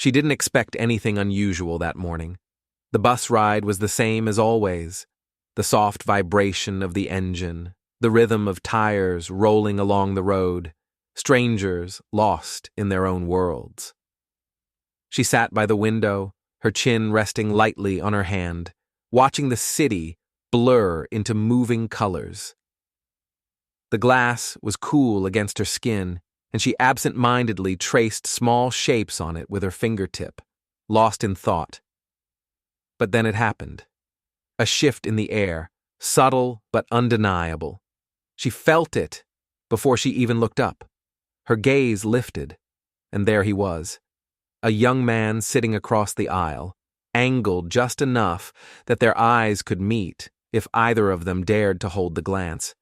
She didn't expect anything unusual that morning. The bus ride was the same as always. The soft vibration of the engine, the rhythm of tires rolling along the road, strangers lost in their own worlds. She sat by the window, her chin resting lightly on her hand, watching the city blur into moving colors. The glass was cool against her skin, and she absent-mindedly traced small shapes on it with her fingertip, lost in thought. But then it happened. A shift in the air, subtle but undeniable. She felt it before she even looked up. Her gaze lifted, and there he was, a young man sitting across the aisle, angled just enough that their eyes could meet if either of them dared to hold the glance.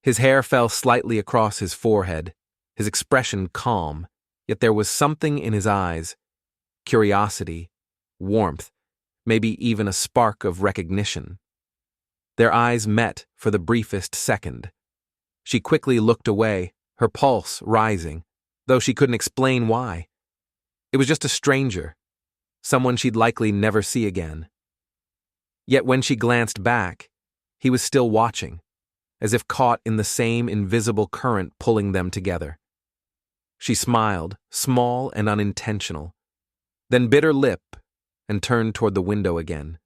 His hair fell slightly across his forehead, his expression calm, yet there was something in his eyes, curiosity, warmth, maybe even a spark of recognition. Their eyes met for the briefest second. She quickly looked away, her pulse rising, though she couldn't explain why. It was just a stranger, someone she'd likely never see again. Yet when she glanced back, he was still watching, as if caught in the same invisible current pulling them together. She smiled, small and unintentional, then bit her lip and turned toward the window again.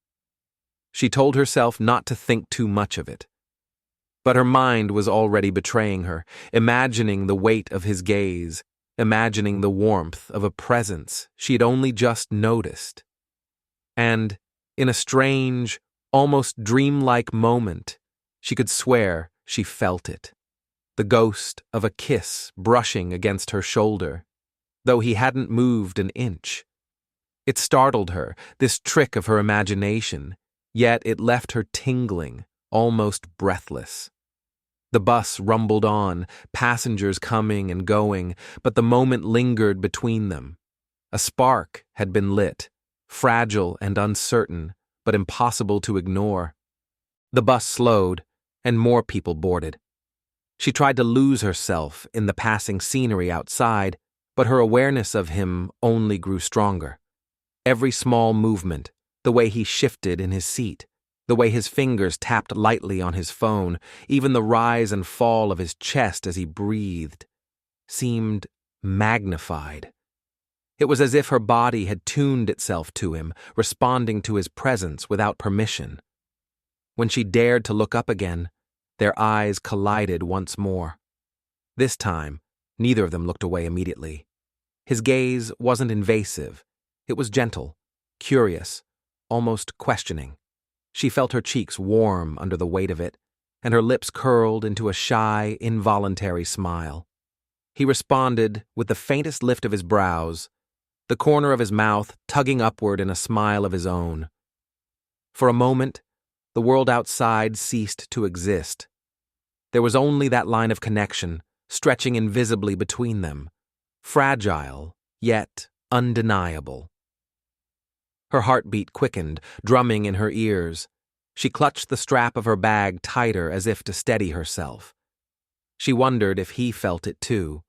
She told herself not to think too much of it. But her mind was already betraying her, imagining the weight of his gaze, imagining the warmth of a presence she had only just noticed. And, in a strange, almost dreamlike moment, she could swear she felt it. The ghost of a kiss brushing against her shoulder, though he hadn't moved an inch. It startled her, this trick of her imagination, yet it left her tingling, almost breathless. The bus rumbled on, passengers coming and going, but the moment lingered between them. A spark had been lit, fragile and uncertain, but impossible to ignore. The bus slowed, and more people boarded. She tried to lose herself in the passing scenery outside, but her awareness of him only grew stronger. Every small movement, the way he shifted in his seat, the way his fingers tapped lightly on his phone, even the rise and fall of his chest as he breathed, seemed magnified. It was as if her body had tuned itself to him, responding to his presence without permission. When she dared to look up again, their eyes collided once more. This time, neither of them looked away immediately. His gaze wasn't invasive. It was gentle, curious, almost questioning. She felt her cheeks warm under the weight of it, and her lips curled into a shy, involuntary smile. He responded with the faintest lift of his brows, the corner of his mouth tugging upward in a smile of his own. For a moment, the world outside ceased to exist. There was only that line of connection, stretching invisibly between them, fragile, yet undeniable. Her heartbeat quickened, drumming in her ears. She clutched the strap of her bag tighter as if to steady herself. She wondered if he felt it too,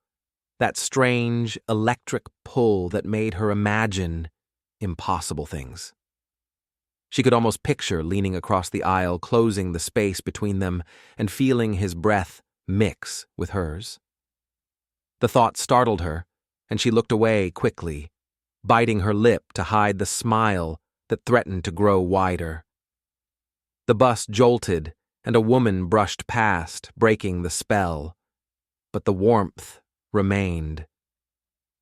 that strange, electric pull that made her imagine impossible things. She could almost picture leaning across the aisle, closing the space between them, and feeling his breath mix with hers. The thought startled her, and she looked away quickly, biting her lip to hide the smile that threatened to grow wider. The bus jolted, and a woman brushed past, breaking the spell. But the warmth remained.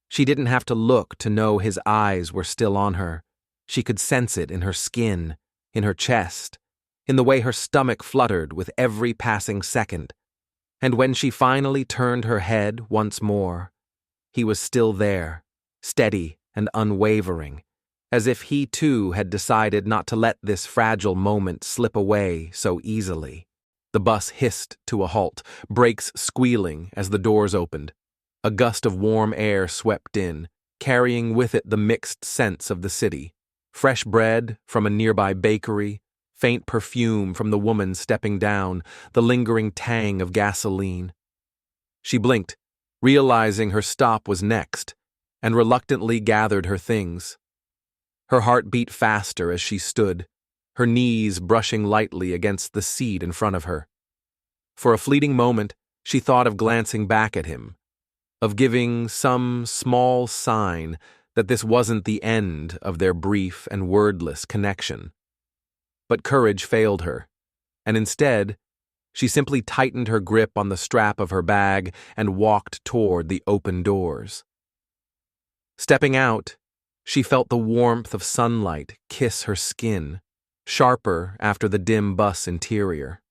She didn't have to look to know his eyes were still on her. She could sense it in her skin, in her chest, in the way her stomach fluttered with every passing second. And when she finally turned her head once more, he was still there, steady and unwavering, as if he too had decided not to let this fragile moment slip away so easily. The bus hissed to a halt, brakes squealing as the doors opened. A gust of warm air swept in, carrying with it the mixed scents of the city. Fresh bread from a nearby bakery, faint perfume from the woman stepping down, the lingering tang of gasoline. She blinked, realizing her stop was next, and reluctantly gathered her things. Her heart beat faster as she stood, her knees brushing lightly against the seat in front of her. For a fleeting moment, she thought of glancing back at him, of giving some small sign that this wasn't the end of their brief and wordless connection. But courage failed her, and instead, she simply tightened her grip on the strap of her bag and walked toward the open doors. Stepping out, she felt the warmth of sunlight kiss her skin, sharper after the dim bus interior.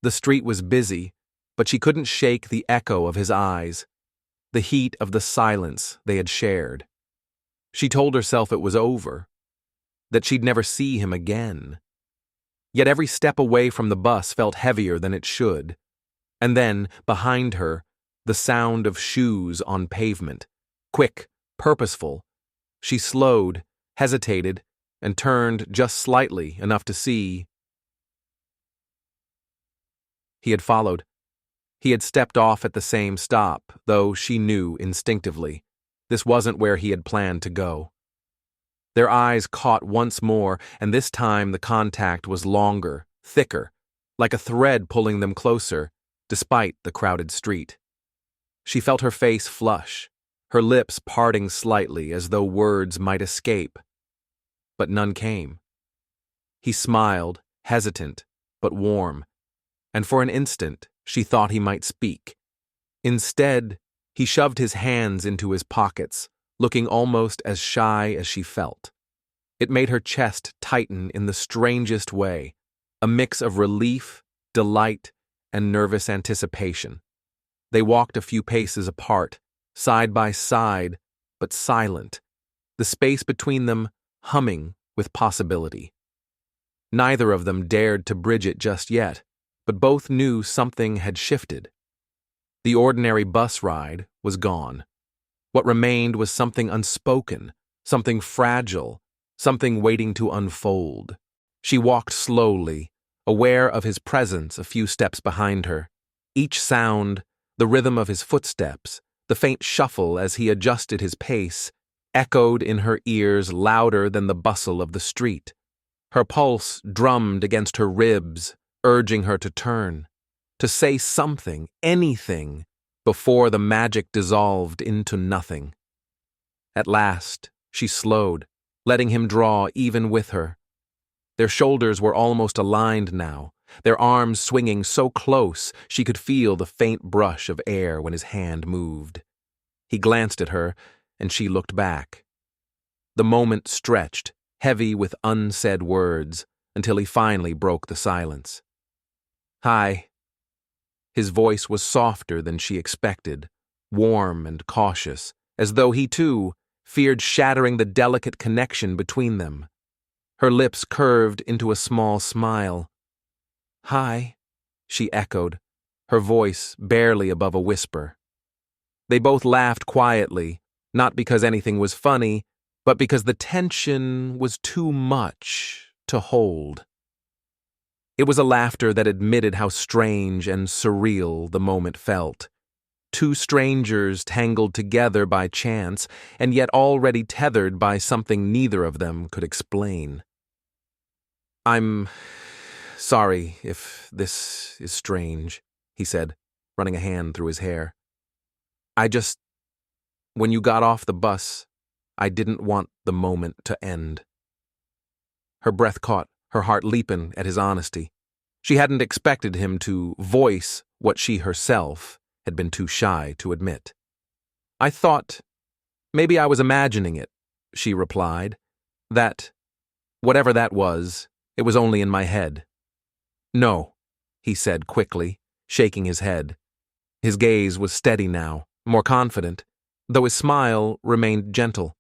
The street was busy, but she couldn't shake the echo of his eyes, the heat of the silence they had shared. She told herself it was over, that she'd never see him again. Yet every step away from the bus felt heavier than it should. And then, behind her, the sound of shoes on pavement, quick, purposeful. She slowed, hesitated, and turned just slightly enough to see. He had followed. He had stepped off at the same stop, though she knew instinctively this wasn't where he had planned to go. Their eyes caught once more, and this time the contact was longer, thicker, like a thread pulling them closer, despite the crowded street. She felt her face flush, her lips parting slightly as though words might escape. But none came. He smiled, hesitant, but warm, and for an instant she thought he might speak. Instead, he shoved his hands into his pockets, looking almost as shy as she felt. It made her chest tighten in the strangest way, a mix of relief, delight, and nervous anticipation. They walked a few paces apart, side by side, but silent, the space between them humming with possibility. Neither of them dared to bridge it just yet, but both knew something had shifted. The ordinary bus ride was gone. What remained was something unspoken, something fragile, something waiting to unfold. She walked slowly, aware of his presence a few steps behind her. Each sound, the rhythm of his footsteps, the faint shuffle as he adjusted his pace, echoed in her ears louder than the bustle of the street. Her pulse drummed against her ribs, urging her to turn, to say something, anything, before the magic dissolved into nothing. At last, she slowed, letting him draw even with her. Their shoulders were almost aligned now, their arms swinging so close she could feel the faint brush of air when his hand moved. He glanced at her, and she looked back. The moment stretched, heavy with unsaid words, until he finally broke the silence. "Hi." His voice was softer than she expected, warm and cautious, as though he, too, feared shattering the delicate connection between them. Her lips curved into a small smile. "Hi," she echoed, her voice barely above a whisper. They both laughed quietly, not because anything was funny, but because the tension was too much to hold. It was a laughter that admitted how strange and surreal the moment felt. Two strangers tangled together by chance, and yet already tethered by something neither of them could explain. "I'm sorry if this is strange," he said, running a hand through his hair. When you got off the bus, I didn't want the moment to end." Her breath caught, her heart leaping at his honesty. She hadn't expected him to voice what she herself had been too shy to admit. "I thought maybe I was imagining it," she replied. "That, whatever that was, it was only in my head." "No," he said quickly, shaking his head. His gaze was steady now, more confident, though his smile remained gentle.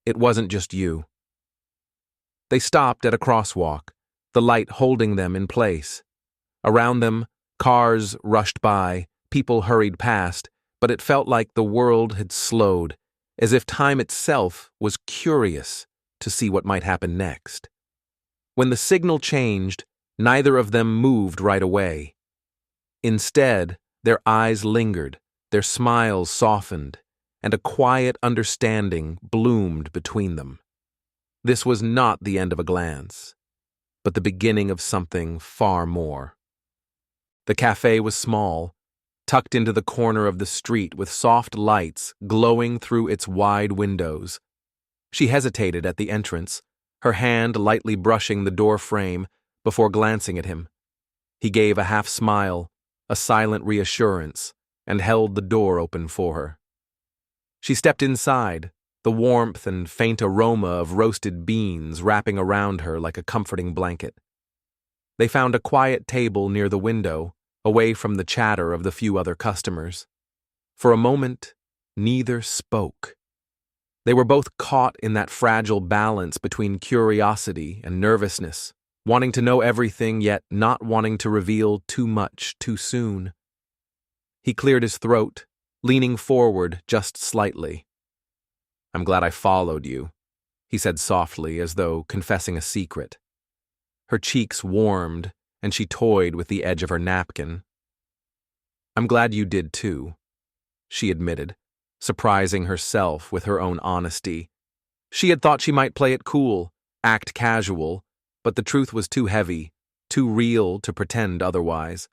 "It wasn't just you." They stopped at a crosswalk, the light holding them in place. Around them, cars rushed by, people hurried past, but it felt like the world had slowed, as if time itself was curious to see what might happen next. When the signal changed, neither of them moved right away. Instead, their eyes lingered, their smiles softened, and a quiet understanding bloomed between them. This was not the end of a glance, but the beginning of something far more. The cafe was small, tucked into the corner of the street with soft lights glowing through its wide windows. She hesitated at the entrance, her hand lightly brushing the door frame before glancing at him. He gave a half smile, a silent reassurance, and held the door open for her. She stepped inside, the warmth and faint aroma of roasted beans wrapping around her like a comforting blanket. They found a quiet table near the window, away from the chatter of the few other customers. For a moment, neither spoke. They were both caught in that fragile balance between curiosity and nervousness, wanting to know everything yet not wanting to reveal too much too soon. He cleared his throat, leaning forward just slightly. "I'm glad I followed you," he said softly, as though confessing a secret. Her cheeks warmed, and she toyed with the edge of her napkin. "I'm glad you did too," she admitted, surprising herself with her own honesty. She had thought she might play it cool, act casual, but the truth was too heavy, too real to pretend otherwise.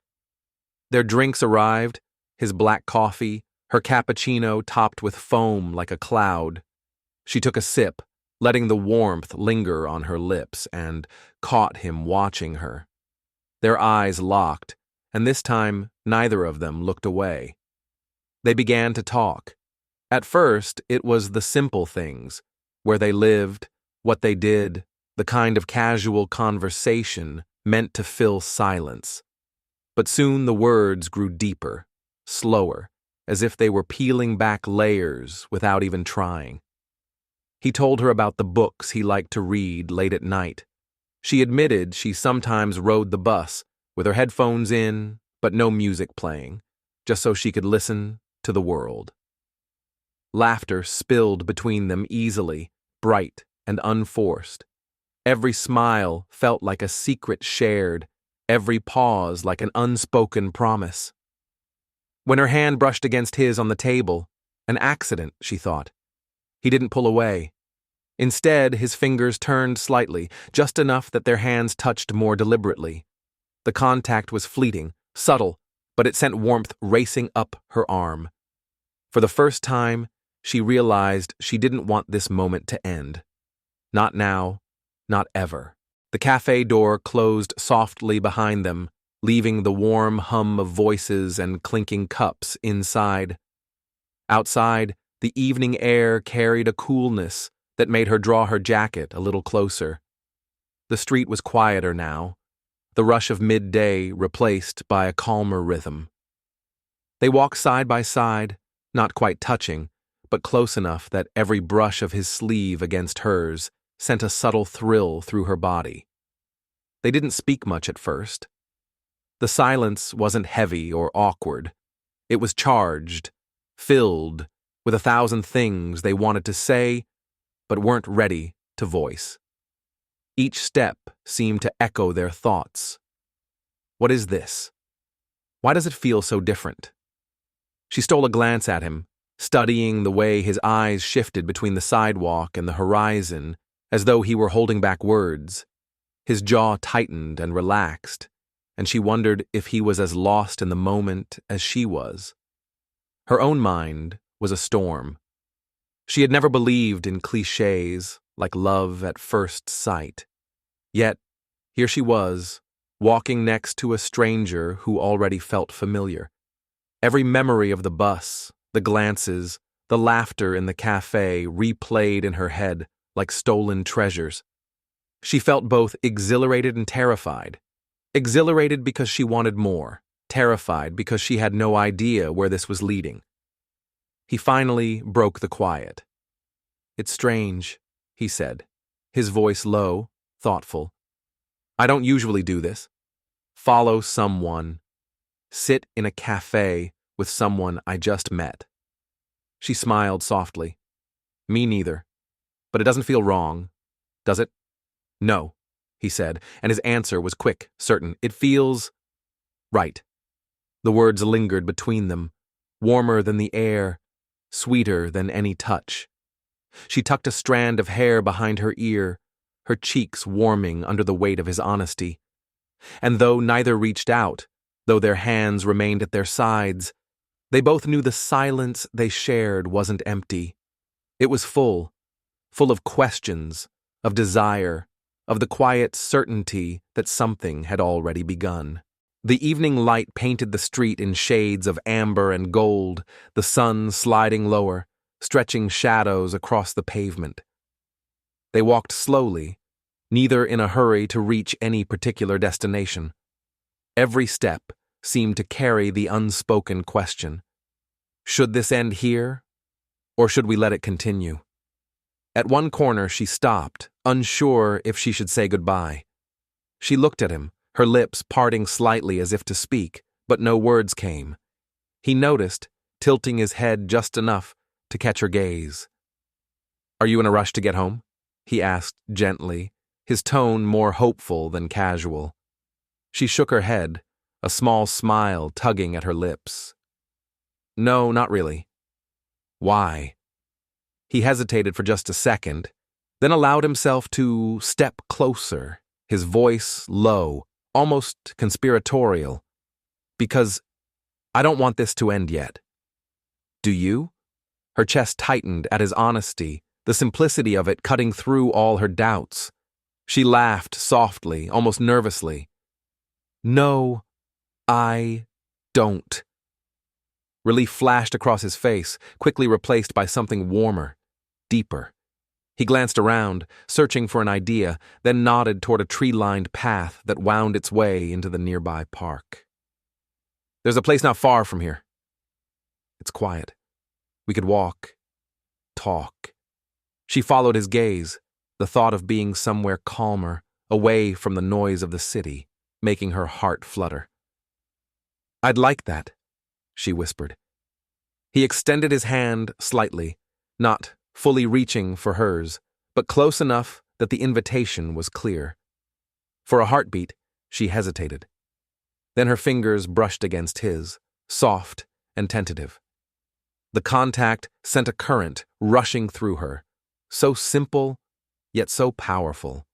Their drinks arrived, his black coffee, her cappuccino topped with foam like a cloud. She took a sip, letting the warmth linger on her lips, and caught him watching her. Their eyes locked, and this time neither of them looked away. They began to talk. At first, it was the simple things, where they lived, what they did, the kind of casual conversation meant to fill silence. But soon the words grew deeper, slower, as if they were peeling back layers without even trying. He told her about the books he liked to read late at night. She admitted she sometimes rode the bus, with her headphones in, but no music playing, just so she could listen to the world. Laughter spilled between them easily, bright and unforced. Every smile felt like a secret shared, every pause like an unspoken promise. When her hand brushed against his on the table, an accident, she thought. He didn't pull away. Instead, his fingers turned slightly, just enough that their hands touched more deliberately. The contact was fleeting, subtle, but it sent warmth racing up her arm. For the first time, she realized she didn't want this moment to end. Not now, not ever. The cafe door closed softly behind them, leaving the warm hum of voices and clinking cups inside. Outside, the evening air carried a coolness that made her draw her jacket a little closer. The street was quieter now, the rush of midday replaced by a calmer rhythm. They walked side by side, not quite touching, but close enough that every brush of his sleeve against hers sent a subtle thrill through her body. They didn't speak much at first. The silence wasn't heavy or awkward. It was charged, filled with 1,000 things they wanted to say, but weren't ready to voice. Each step seemed to echo their thoughts. What is this? Why does it feel so different? She stole a glance at him, studying the way his eyes shifted between the sidewalk and the horizon, as though he were holding back words. His jaw tightened and relaxed, and she wondered if he was as lost in the moment as she was. Her own mind was a storm. She had never believed in clichés like love at first sight. Yet, here she was, walking next to a stranger who already felt familiar. Every memory of the bus, the glances, the laughter in the cafe replayed in her head like stolen treasures. She felt both exhilarated and terrified. Exhilarated because she wanted more, terrified because she had no idea where this was leading. He finally broke the quiet. "It's strange," he said, his voice low, thoughtful. "I don't usually do this. Follow someone. Sit in a cafe with someone I just met." She smiled softly. "Me neither. But it doesn't feel wrong, does it?" "No," he said, and his answer was quick, certain. "It feels right." The words lingered between them, warmer than the air, sweeter than any touch. She tucked a strand of hair behind her ear, her cheeks warming under the weight of his honesty. And though neither reached out, though their hands remained at their sides, they both knew the silence they shared wasn't empty. It was full of questions, of desire, of the quiet certainty that something had already begun. The evening light painted the street in shades of amber and gold, the sun sliding lower, stretching shadows across the pavement. They walked slowly, neither in a hurry to reach any particular destination. Every step seemed to carry the unspoken question: should this end here, or should we let it continue? At one corner she stopped, unsure if she should say goodbye. She looked at him, her lips parting slightly as if to speak, but no words came. He noticed, tilting his head just enough to catch her gaze. "Are you in a rush to get home?" he asked gently, his tone more hopeful than casual. She shook her head, a small smile tugging at her lips. "No, not really." "Why?" He hesitated for just a second, then allowed himself to step closer, his voice low, almost conspiratorial. "Because I don't want this to end yet." "Do you?" Her chest tightened at his honesty, the simplicity of it cutting through all her doubts. She laughed softly, almost nervously. "No, I don't." Relief flashed across his face, quickly replaced by something warmer, deeper. He glanced around, searching for an idea, then nodded toward a tree-lined path that wound its way into the nearby park. "There's a place not far from here. It's quiet. We could walk, talk." She followed his gaze, the thought of being somewhere calmer, away from the noise of the city, making her heart flutter. "I'd like that," she whispered. He extended his hand slightly, not fully reaching for hers, but close enough that the invitation was clear. For a heartbeat, she hesitated. Then her fingers brushed against his, soft and tentative. The contact sent a current rushing through her, so simple, yet so powerful.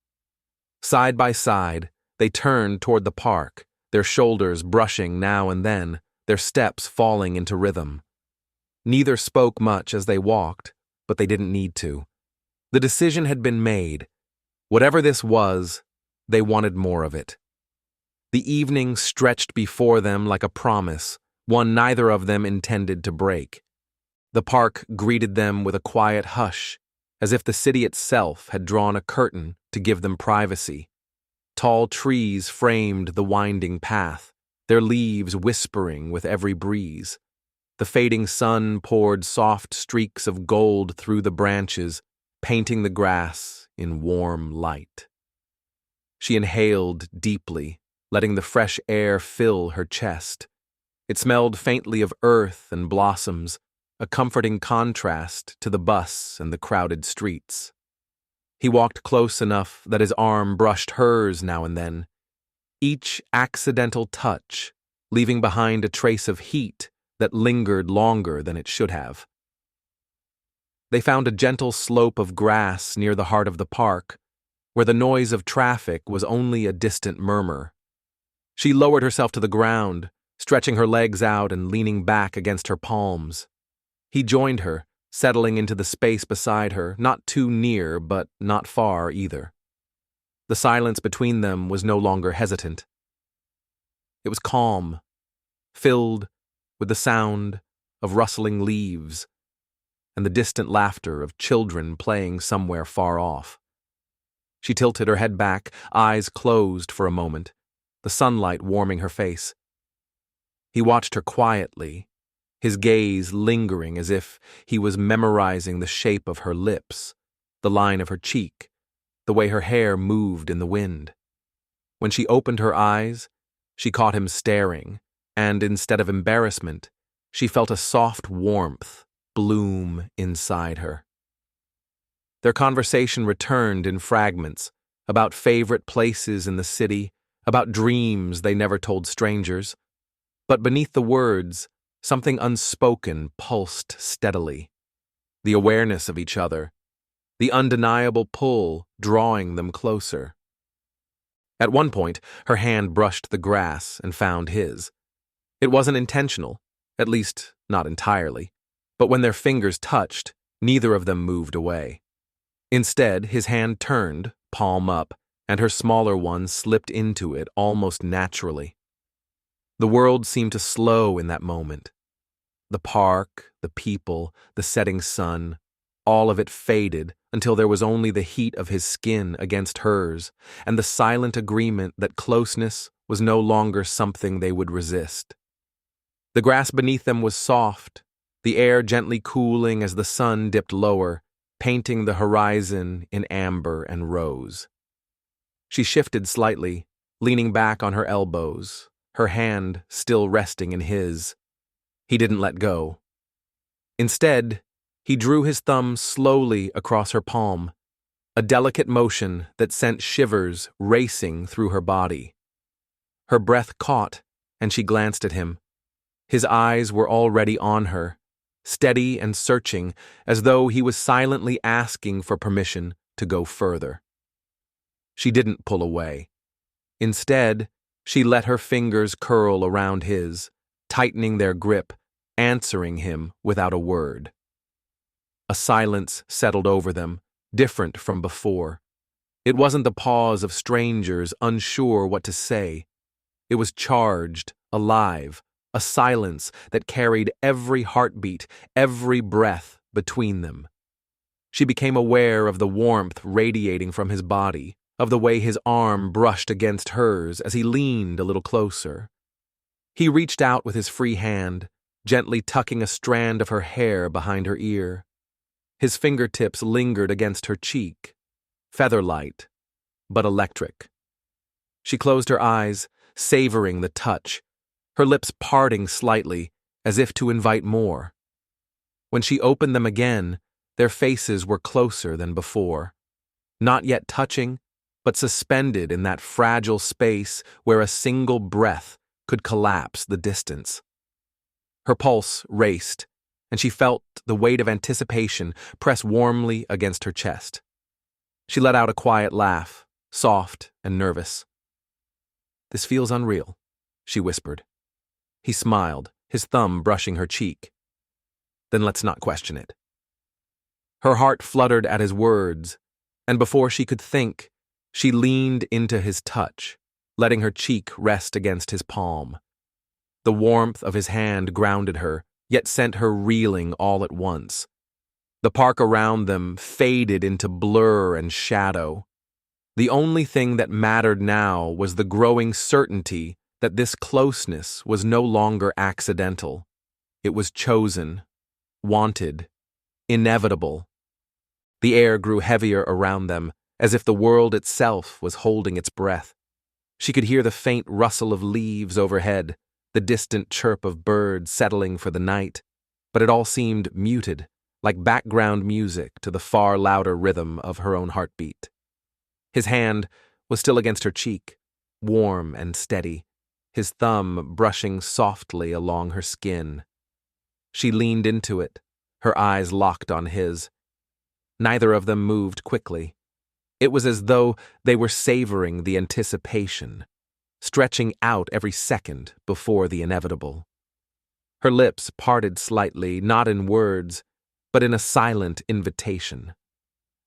Side by side, they turned toward the park, their shoulders brushing now and then, their steps falling into rhythm. Neither spoke much as they walked, but they didn't need to. The decision had been made. Whatever this was, they wanted more of it. The evening stretched before them like a promise, one neither of them intended to break. The park greeted them with a quiet hush, as if the city itself had drawn a curtain to give them privacy. Tall trees framed the winding path, their leaves whispering with every breeze. The fading sun poured soft streaks of gold through the branches, painting the grass in warm light. She inhaled deeply, letting the fresh air fill her chest. It smelled faintly of earth and blossoms, a comforting contrast to the bus and the crowded streets. He walked close enough that his arm brushed hers now and then, each accidental touch leaving behind a trace of heat that lingered longer than it should have. They found a gentle slope of grass near the heart of the park, where the noise of traffic was only a distant murmur. She lowered herself to the ground, stretching her legs out and leaning back against her palms. He joined her, settling into the space beside her, not too near but not far either. The silence between them was no longer hesitant. It was calm, filled with the sound of rustling leaves and the distant laughter of children playing somewhere far off. She tilted her head back, eyes closed for a moment, the sunlight warming her face. He watched her quietly, his gaze lingering as if he was memorizing the shape of her lips, the line of her cheek, the way her hair moved in the wind. When she opened her eyes, she caught him staring, and instead of embarrassment, she felt a soft warmth bloom inside her. Their conversation returned in fragments, about favorite places in the city, about dreams they never told strangers. But beneath the words, Something unspoken pulsed steadily. The awareness of each other, the undeniable pull drawing them closer. At one point, her hand brushed the grass and found his. It wasn't intentional, at least not entirely, but when their fingers touched, neither of them moved away. Instead, his hand turned, palm up, and her smaller one slipped into it almost naturally. The world seemed to slow in that moment. The park, the people, the setting sun, all of it faded until there was only the heat of his skin against hers and the silent agreement that closeness was no longer something they would resist. The grass beneath them was soft, the air gently cooling as the sun dipped lower, painting the horizon in amber and rose. She shifted slightly, leaning back on her elbows, her hand still resting in his. He didn't let go. Instead, he drew his thumb slowly across her palm, a delicate motion that sent shivers racing through her body. Her breath caught, and she glanced at him. His eyes were already on her, steady and searching, as though he was silently asking for permission to go further. She didn't pull away. Instead, she let her fingers curl around his, tightening their grip, answering him without a word. A silence settled over them, different from before. It wasn't the pause of strangers unsure what to say. It was charged, alive, a silence that carried every heartbeat, every breath between them. She became aware of the warmth radiating from his body, of the way his arm brushed against hers as he leaned a little closer. He reached out with his free hand, gently tucking a strand of her hair behind her ear. His fingertips lingered against her cheek, feather-light, but electric. She closed her eyes, savoring the touch, her lips parting slightly, as if to invite more. When she opened them again, their faces were closer than before, not yet touching, but suspended in that fragile space where a single breath could collapse the distance. Her pulse raced, and she felt the weight of anticipation press warmly against her chest. She let out a quiet laugh, soft and nervous. "This feels unreal," she whispered. He smiled, his thumb brushing her cheek. "Then let's not question it." Her heart fluttered at his words, and before she could think, she leaned into his touch, letting her cheek rest against his palm. The warmth of his hand grounded her, yet sent her reeling all at once. The park around them faded into blur and shadow. The only thing that mattered now was the growing certainty that this closeness was no longer accidental. It was chosen, wanted, inevitable. The air grew heavier around them, as if the world itself was holding its breath. She could hear the faint rustle of leaves overhead, the distant chirp of birds settling for the night, but it all seemed muted, like background music to the far louder rhythm of her own heartbeat. His hand was still against her cheek, warm and steady, his thumb brushing softly along her skin. She leaned into it, her eyes locked on his. Neither of them moved quickly. It was as though they were savoring the anticipation, stretching out every second before the inevitable. Her lips parted slightly, not in words, but in a silent invitation.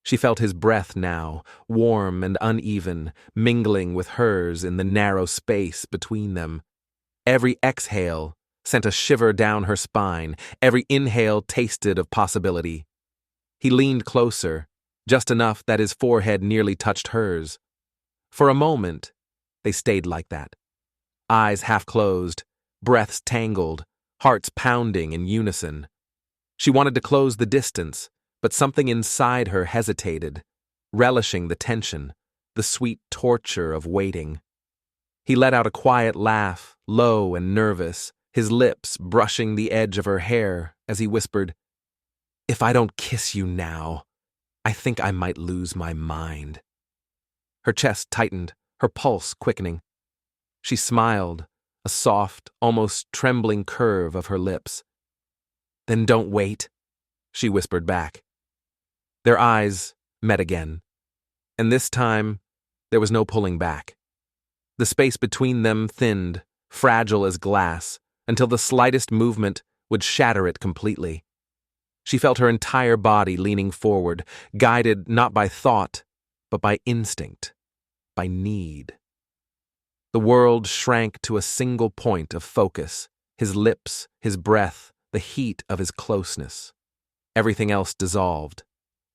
She felt his breath now, warm and uneven, mingling with hers in the narrow space between them. Every exhale sent a shiver down her spine, every inhale tasted of possibility. He leaned closer, just enough that his forehead nearly touched hers. For a moment, they stayed like that. Eyes half closed, breaths tangled, hearts pounding in unison. She wanted to close the distance, but something inside her hesitated, relishing the tension, the sweet torture of waiting. He let out a quiet laugh, low and nervous, his lips brushing the edge of her hair as he whispered, "If I don't kiss you now, I think I might lose my mind." Her chest tightened, her pulse quickening. She smiled, a soft, almost trembling curve of her lips. "Then don't wait," she whispered back. Their eyes met again, and this time there was no pulling back. The space between them thinned, fragile as glass, until the slightest movement would shatter it completely. She felt her entire body leaning forward, guided not by thought, but by instinct, by need. The world shrank to a single point of focus, his lips, his breath, the heat of his closeness. Everything else dissolved.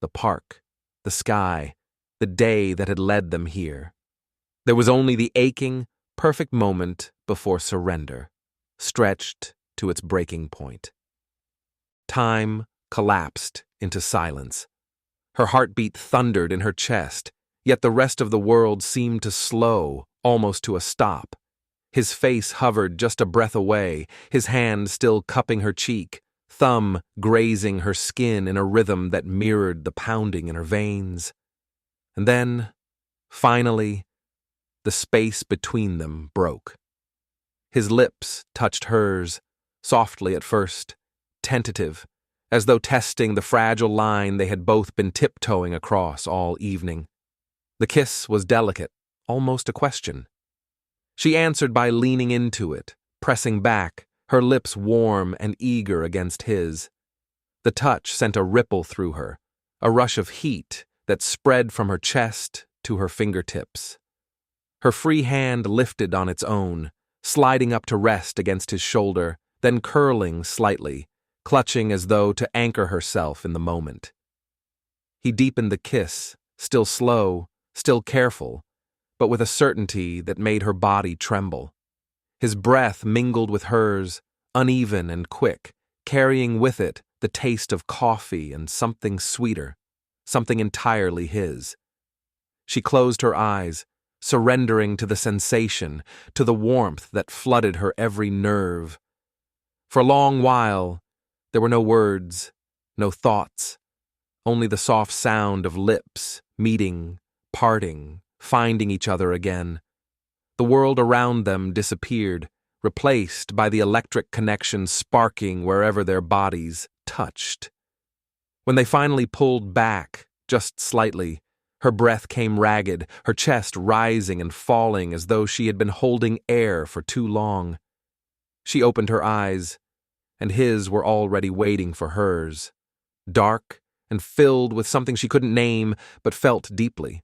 The park, the sky, the day that had led them here. There was only the aching, perfect moment before surrender, stretched to its breaking point. Time collapsed into silence. Her heartbeat thundered in her chest, yet the rest of the world seemed to slow, almost to a stop. His face hovered just a breath away, his hand still cupping her cheek, thumb grazing her skin in a rhythm that mirrored the pounding in her veins. And then, finally, the space between them broke. His lips touched hers, softly at first, tentative, as though testing the fragile line they had both been tiptoeing across all evening. The kiss was delicate, almost a question. She answered by leaning into it, pressing back, her lips warm and eager against his. The touch sent a ripple through her, a rush of heat that spread from her chest to her fingertips. Her free hand lifted on its own, sliding up to rest against his shoulder, then curling slightly, clutching as though to anchor herself in the moment. He deepened the kiss, still slow, still careful, but with a certainty that made her body tremble. His breath mingled with hers, uneven and quick, carrying with it the taste of coffee and something sweeter, something entirely his. She closed her eyes, surrendering to the sensation, to the warmth that flooded her every nerve. For a long while, there were no words, no thoughts, only the soft sound of lips meeting, parting, finding each other again. The world around them disappeared, replaced by the electric connection sparking wherever their bodies touched. When they finally pulled back, just slightly, her breath came ragged, her chest rising and falling as though she had been holding air for too long. She opened her eyes, and his were already waiting for hers, dark and filled with something she couldn't name but felt deeply.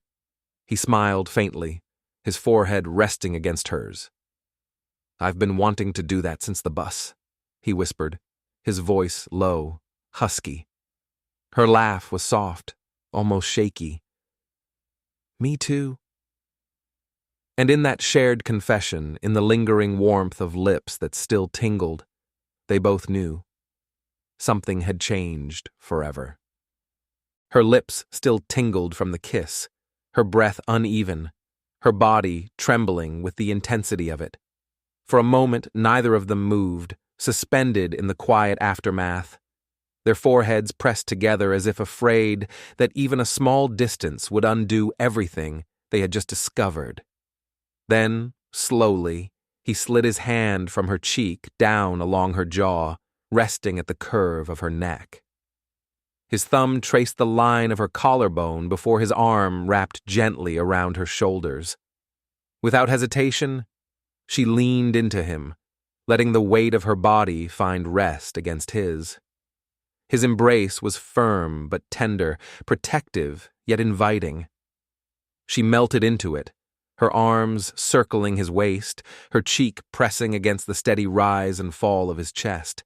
He smiled faintly, his forehead resting against hers. "I've been wanting to do that since the bus," he whispered, his voice low, husky. Her laugh was soft, almost shaky. "Me too." And in that shared confession, in the lingering warmth of lips that still tingled, they both knew. Something had changed forever. Her lips still tingled from the kiss, her breath uneven, her body trembling with the intensity of it. For a moment, neither of them moved, suspended in the quiet aftermath, their foreheads pressed together as if afraid that even a small distance would undo everything they had just discovered. Then, slowly, he slid his hand from her cheek down along her jaw, resting at the curve of her neck. His thumb traced the line of her collarbone before his arm wrapped gently around her shoulders. Without hesitation, she leaned into him, letting the weight of her body find rest against his. His embrace was firm but tender, protective yet inviting. She melted into it, her arms circling his waist, her cheek pressing against the steady rise and fall of his chest.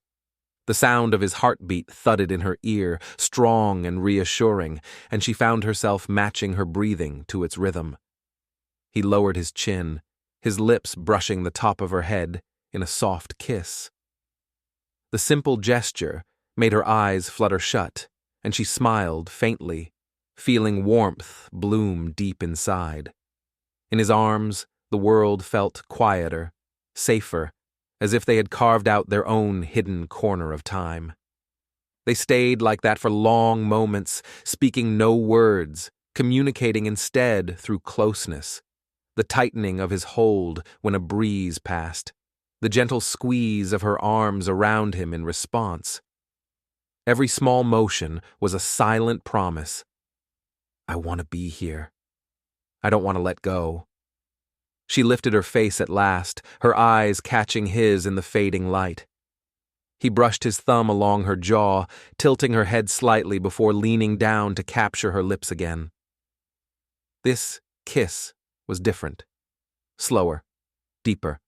The sound of his heartbeat thudded in her ear, strong and reassuring, and she found herself matching her breathing to its rhythm. He lowered his chin, his lips brushing the top of her head in a soft kiss. The simple gesture made her eyes flutter shut, and she smiled faintly, feeling warmth bloom deep inside. In his arms, the world felt quieter, safer, as if they had carved out their own hidden corner of time. They stayed like that for long moments, speaking no words, communicating instead through closeness, the tightening of his hold when a breeze passed, the gentle squeeze of her arms around him in response. Every small motion was a silent promise. I want to be here. I don't want to let go. She lifted her face at last, her eyes catching his in the fading light. He brushed his thumb along her jaw, tilting her head slightly before leaning down to capture her lips again. This kiss was different, slower, deeper,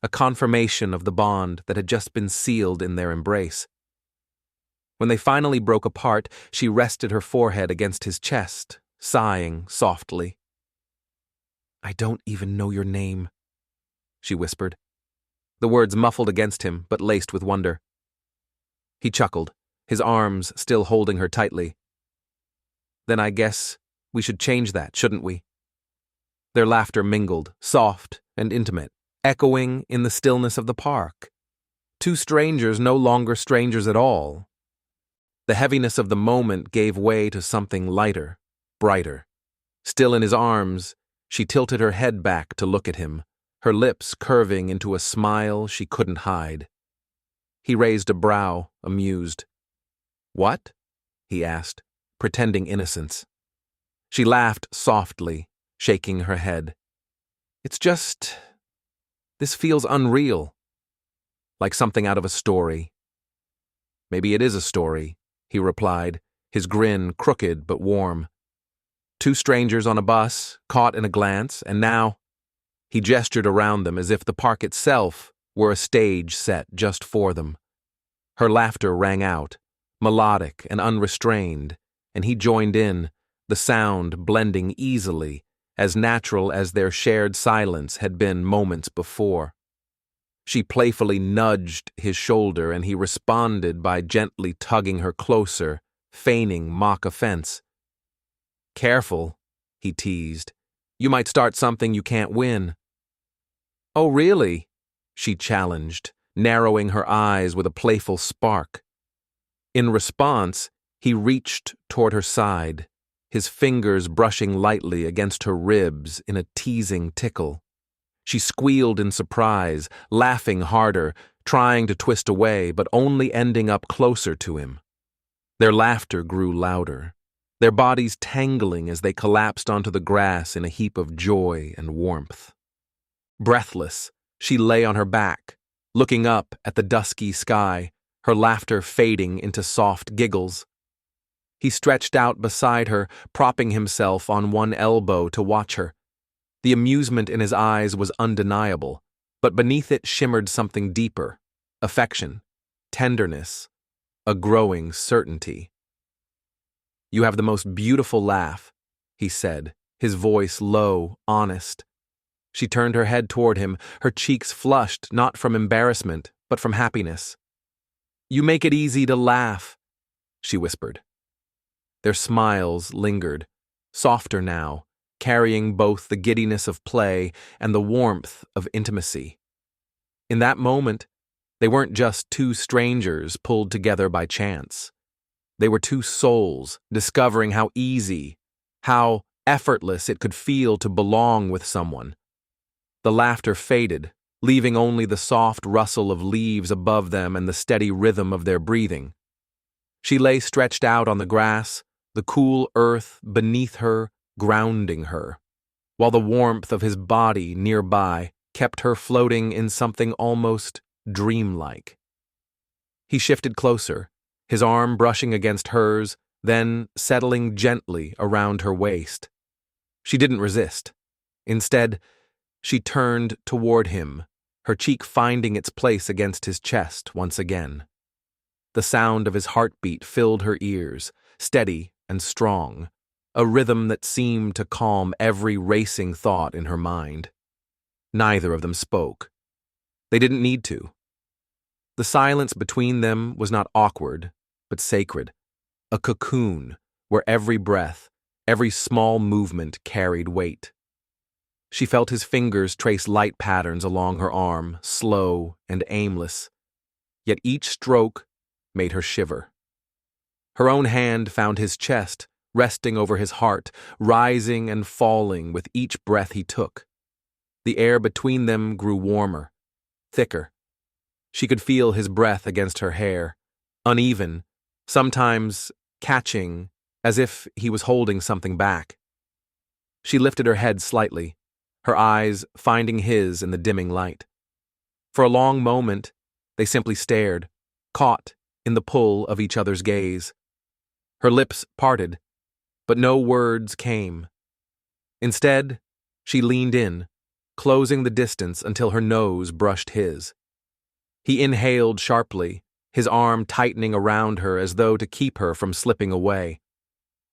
a confirmation of the bond that had just been sealed in their embrace. When they finally broke apart, she rested her forehead against his chest, sighing softly. I don't even know your name, she whispered, the words muffled against him but laced with wonder. He chuckled, his arms still holding her tightly. Then I guess we should change that, shouldn't we? Their laughter mingled, soft and intimate, echoing in the stillness of the park. Two strangers no longer strangers at all. The heaviness of the moment gave way to something lighter, brighter. Still in his arms, she tilted her head back to look at him, her lips curving into a smile she couldn't hide. He raised a brow, amused. What? He asked, pretending innocence. She laughed softly, shaking her head. It's just... this feels unreal. Like something out of a story. Maybe it is a story, he replied, his grin crooked but warm. Two strangers on a bus, caught in a glance, and now... He gestured around them as if the park itself were a stage set just for them. Her laughter rang out, melodic and unrestrained, and he joined in, the sound blending easily, as natural as their shared silence had been moments before. She playfully nudged his shoulder, and he responded by gently tugging her closer, feigning mock offense. Careful, he teased. You might start something you can't win. Oh, really? She challenged, narrowing her eyes with a playful spark. In response, he reached toward her side, his fingers brushing lightly against her ribs in a teasing tickle. She squealed in surprise, laughing harder, trying to twist away, but only ending up closer to him. Their laughter grew louder, their bodies tangling as they collapsed onto the grass in a heap of joy and warmth. Breathless, she lay on her back, looking up at the dusky sky, her laughter fading into soft giggles. He stretched out beside her, propping himself on one elbow to watch her. The amusement in his eyes was undeniable, but beneath it shimmered something deeper, affection, tenderness, a growing certainty. You have the most beautiful laugh, he said, his voice low, honest. She turned her head toward him, her cheeks flushed not from embarrassment, but from happiness. You make it easy to laugh, she whispered. Their smiles lingered, softer now, carrying both the giddiness of play and the warmth of intimacy. In that moment, they weren't just two strangers pulled together by chance. They were two souls discovering how easy, how effortless it could feel to belong with someone. The laughter faded, leaving only the soft rustle of leaves above them and the steady rhythm of their breathing. She lay stretched out on the grass, the cool earth beneath her grounding her, while the warmth of his body nearby kept her floating in something almost dreamlike. He shifted closer, his arm brushing against hers, then settling gently around her waist. She didn't resist. Instead, she turned toward him, her cheek finding its place against his chest once again. The sound of his heartbeat filled her ears, steady and strong, a rhythm that seemed to calm every racing thought in her mind. Neither of them spoke. They didn't need to. The silence between them was not awkward, but sacred, a cocoon where every breath, every small movement carried weight. She felt his fingers trace light patterns along her arm, slow and aimless, yet each stroke made her shiver. Her own hand found his chest, resting over his heart, rising and falling with each breath he took. The air between them grew warmer, thicker. She could feel his breath against her hair, uneven, sometimes catching, as if he was holding something back. She lifted her head slightly, her eyes finding his in the dimming light. For a long moment, they simply stared, caught in the pull of each other's gaze. Her lips parted, but no words came. Instead, she leaned in, closing the distance until her nose brushed his. He inhaled sharply, his arm tightening around her as though to keep her from slipping away.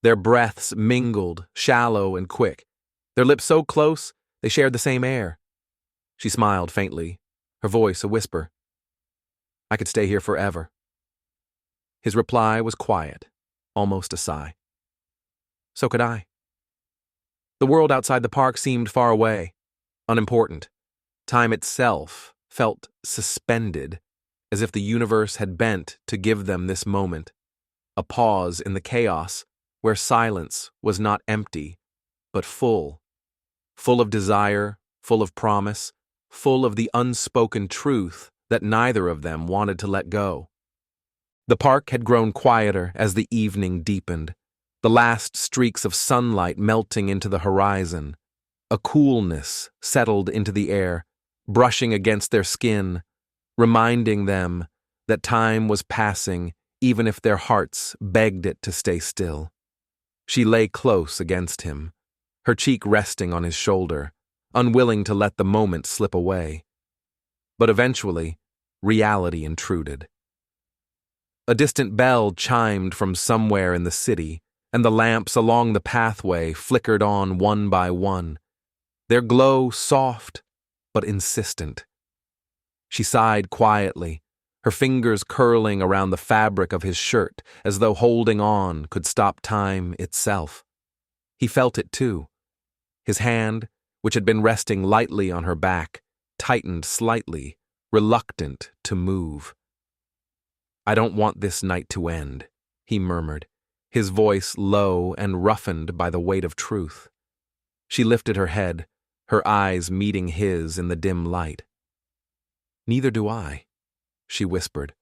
Their breaths mingled, shallow and quick, their lips so close they shared the same air. She smiled faintly, her voice a whisper. "I could stay here forever." His reply was quiet, almost a sigh. "So could I." The world outside the park seemed far away, unimportant. Time itself felt suspended, as if the universe had bent to give them this moment, a pause in the chaos where silence was not empty, but full of desire, full of promise, full of the unspoken truth that neither of them wanted to let go. The park had grown quieter as the evening deepened, the last streaks of sunlight melting into the horizon. A coolness settled into the air, brushing against their skin, reminding them that time was passing even if their hearts begged it to stay still. She lay close against him, her cheek resting on his shoulder, unwilling to let the moment slip away. But eventually, reality intruded. A distant bell chimed from somewhere in the city, and the lamps along the pathway flickered on one by one, their glow soft but insistent. She sighed quietly, her fingers curling around the fabric of his shirt as though holding on could stop time itself. He felt it too. His hand, which had been resting lightly on her back, tightened slightly, reluctant to move. "I don't want this night to end," he murmured, his voice low and roughened by the weight of truth. She lifted her head, her eyes meeting his in the dim light. "Neither do I," she whispered,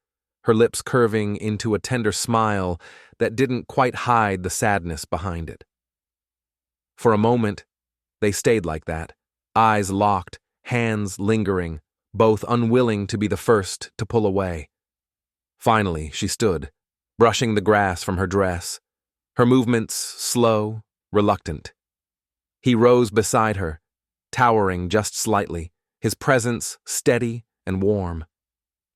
her lips curving into a tender smile that didn't quite hide the sadness behind it. For a moment, they stayed like that, eyes locked, hands lingering, both unwilling to be the first to pull away. Finally, she stood, brushing the grass from her dress, her movements slow, reluctant. He rose beside her, towering just slightly, his presence steady and warm.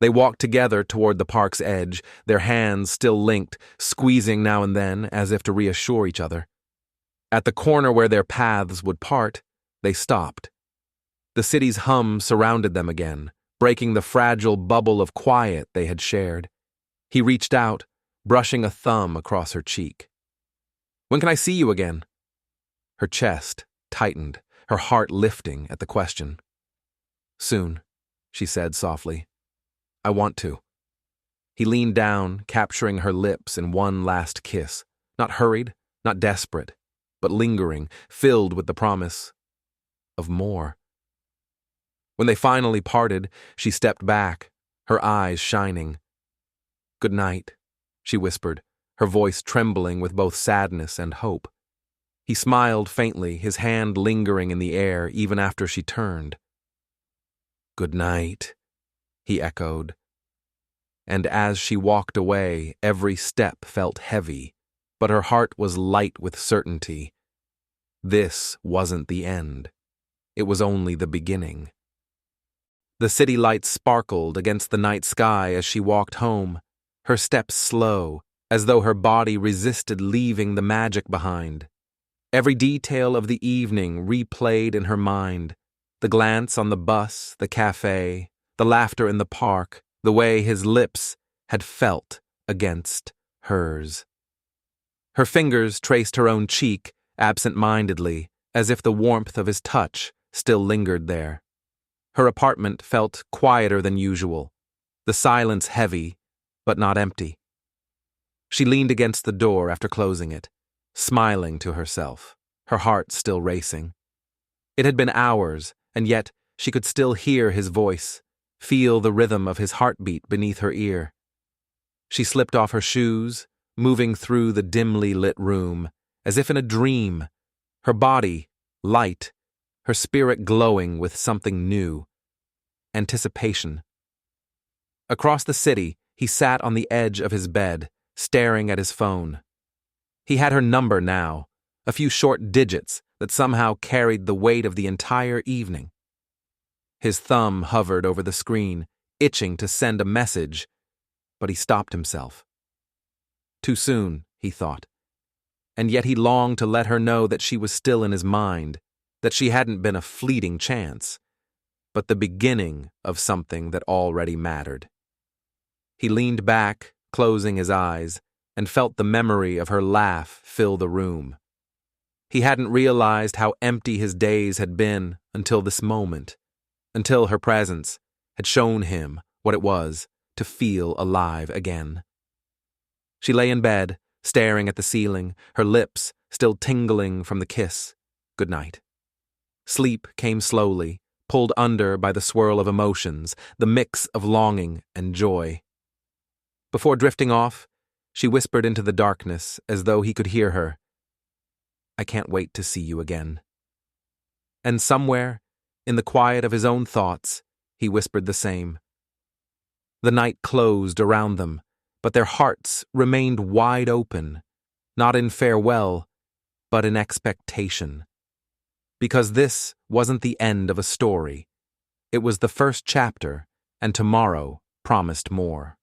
They walked together toward the park's edge, their hands still linked, squeezing now and then as if to reassure each other. At the corner where their paths would part, they stopped. The city's hum surrounded them again, breaking the fragile bubble of quiet they had shared. He reached out, brushing a thumb across her cheek. "When can I see you again?" Her chest tightened, her heart lifting at the question. "Soon," she said softly. "I want to." He leaned down, capturing her lips in one last kiss, not hurried, not desperate, but lingering, filled with the promise of more. When they finally parted, she stepped back, her eyes shining. "Good night," she whispered, her voice trembling with both sadness and hope. He smiled faintly, his hand lingering in the air even after she turned. "Good night," he echoed. And as she walked away, every step felt heavy, but her heart was light with certainty. This wasn't the end. It was only the beginning. The city lights sparkled against the night sky as she walked home, her steps slow, as though her body resisted leaving the magic behind. Every detail of the evening replayed in her mind, the glance on the bus, the cafe, the laughter in the park, the way his lips had felt against hers. Her fingers traced her own cheek absent-mindedly, as if the warmth of his touch still lingered there. Her apartment felt quieter than usual, the silence heavy, but not empty. She leaned against the door after closing it, smiling to herself, her heart still racing. It had been hours, and yet she could still hear his voice, feel the rhythm of his heartbeat beneath her ear. She slipped off her shoes, moving through the dimly lit room, as if in a dream, her body light, her spirit glowing with something new. Anticipation. Across the city, he sat on the edge of his bed, staring at his phone. He had her number now, a few short digits that somehow carried the weight of the entire evening. His thumb hovered over the screen, itching to send a message, but he stopped himself. Too soon, he thought. And yet he longed to let her know that she was still in his mind, that she hadn't been a fleeting chance, but the beginning of something that already mattered. He leaned back, closing his eyes, and felt the memory of her laugh fill the room. He hadn't realized how empty his days had been until this moment, until her presence had shown him what it was to feel alive again. She lay in bed, staring at the ceiling, her lips still tingling from the kiss. Good night. Sleep came slowly, pulled under by the swirl of emotions, the mix of longing and joy. Before drifting off, she whispered into the darkness as though he could hear her. I can't wait to see you again. And somewhere, in the quiet of his own thoughts, he whispered the same. The night closed around them, but their hearts remained wide open, not in farewell, but in expectation. Because this wasn't the end of a story. It was the first chapter, and tomorrow promised more.